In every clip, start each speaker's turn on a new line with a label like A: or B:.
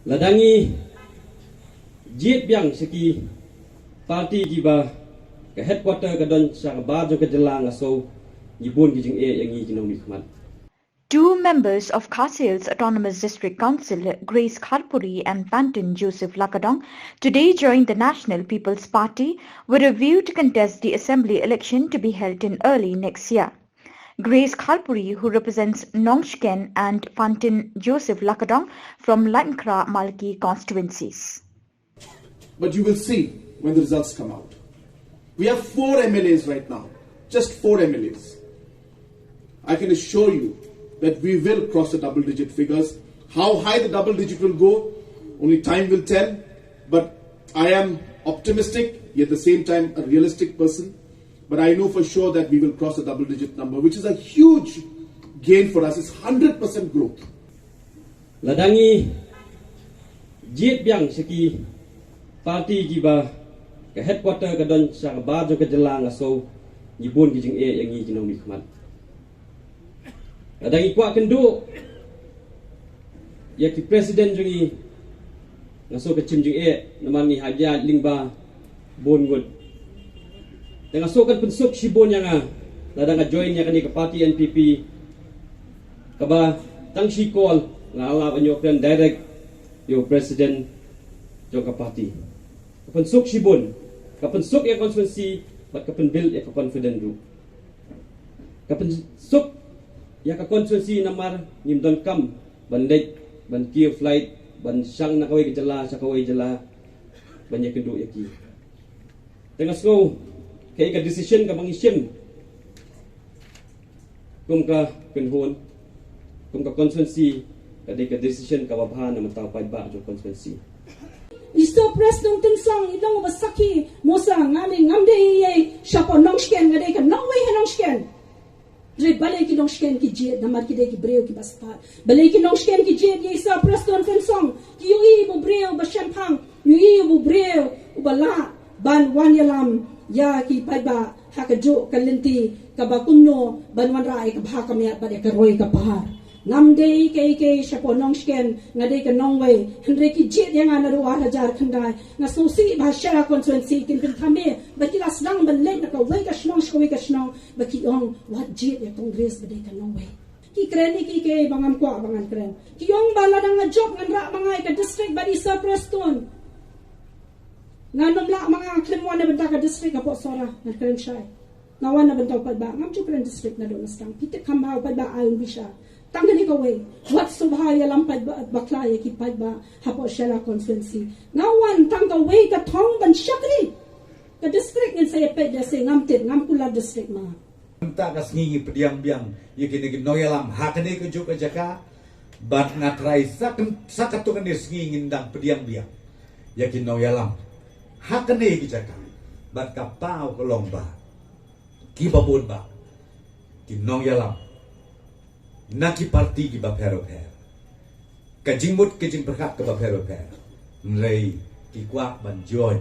A: Ladangi jit biang seki parti giba ke headquarter ke don sang bajo ke jelang aso yibun gijing yang yi jinong mikmat.
B: Two members of Khasi Hills Autonomous District Council, Grace Kharpuri and Pantin Joseph Lakadong, today joined the National People's Party with a view to contest the assembly election to be held in early next year. Grace Kharpuri, who represents Nongshken, and Pantin Joseph Lakadong from Lankra Malki constituencies.
C: But you will see when the results come out. We have 4 MLAs right now, just 4 MLAs. I can assure you that we will cross the double-digit figures. How high the double-digit will go, only time will tell. But I am optimistic, yet at the same time a realistic person. But I know for sure that we will cross the double-digit number, which is a huge gain for us. It's 100% growth.
A: Ladangi jit biang seki parti giba ke headquarter ke don sang bajo ke jelang aso yibun gijing yang yi jinong mikmat. Ladangi kuat kendu yakti presiden jungi ngaso ke cim jing namangi haja lingba bon god. Dengan sokan pensuk sibon yang ladang join yang kani ke parti NPP kaba tang sikol ngala banyo pen direct yo presiden jo ka parti. Pensuk sibon ka pensuk yang konstitusi bat ka pen build ya ka confident group. Ka pensuk ya ka konstitusi namar nimdon kam bandai ban kieu flight ban sang na kawai gejala sa kawai jala banyak kendu yaki. Tengah slow kaya ka decision ka mangisim kung ka penhon kung ka constituency kada ka decision ka wabhan na matapay ba jo constituency
D: isto press dong tingsang idang basaki mosa ngami ngamde ye shapo nongshken ngade ka nongwe he nongshken re balay ki nongshken ki je namar ki de ki breo ki baspa balay ki nongshken ki je ye isto press dong tingsang ki yui bu breo ba shampang yui bu breo ubala ban wan yalam ya ki paiba hakajo kalenti kabakumno banwan rai ka bha kamya bade ka roi ka pahar namde ke shapo nongshken ngade ka nongwei hendre ki jet yang ana ro hajar khandai na sosi bhasha constituency kin bin thame baki lasdang balle na ka wei ka shnong shkoi ka shnong baki ong what jet ya congress bade ka nongwei ki kreni ki ke bangam kwa bangan kren ki ong baladang nga job ngan ra mangai ka district badi sa preston nganom la mga klimwan na benda ka district apo sora na kren shai nawan na benda pa ba ngam chu kren district na do nastang pitik kamau pa ba ayon bisha tangani ka way what subhaya lampad bakla ya ki pa ba hapo shela constituency ngawan tangka way ka thong ban shakri ka district in say pe da say ngam tit ngam kula district ma
E: ta ka sngi pediam biang yekini noyalam hakane ke juk jaka bat ngatrai sakatukan ni sngi ngindang pediam biang yakin noyalam hakane ki jaka bat kapau ke lomba ki babon ba ki nong yalam naki parti ki ba pero per ka jingmut ki jing perkat ke ba pero per nrei ki kwa ban join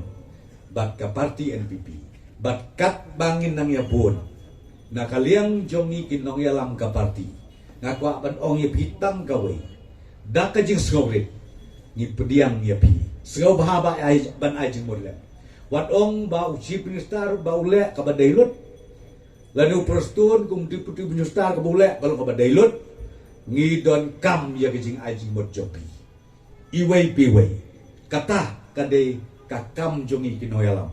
E: bat ka parti NPP bat kat bangin nang yabon na kaliang jongi ki nong yalam ka parti na kwa ban ong ye pitang kawe da ka jing skore ni pediang ye pi sgau bahaba ai ban ai jing modle wat ong ba chief minister ba ule ka badailut lanu prostun kum deputy minister ka bule kalau ka badailut ngi don kam ya jing ai jing mod jopi iwei piwei kata kade ka kam jongi kinoyalam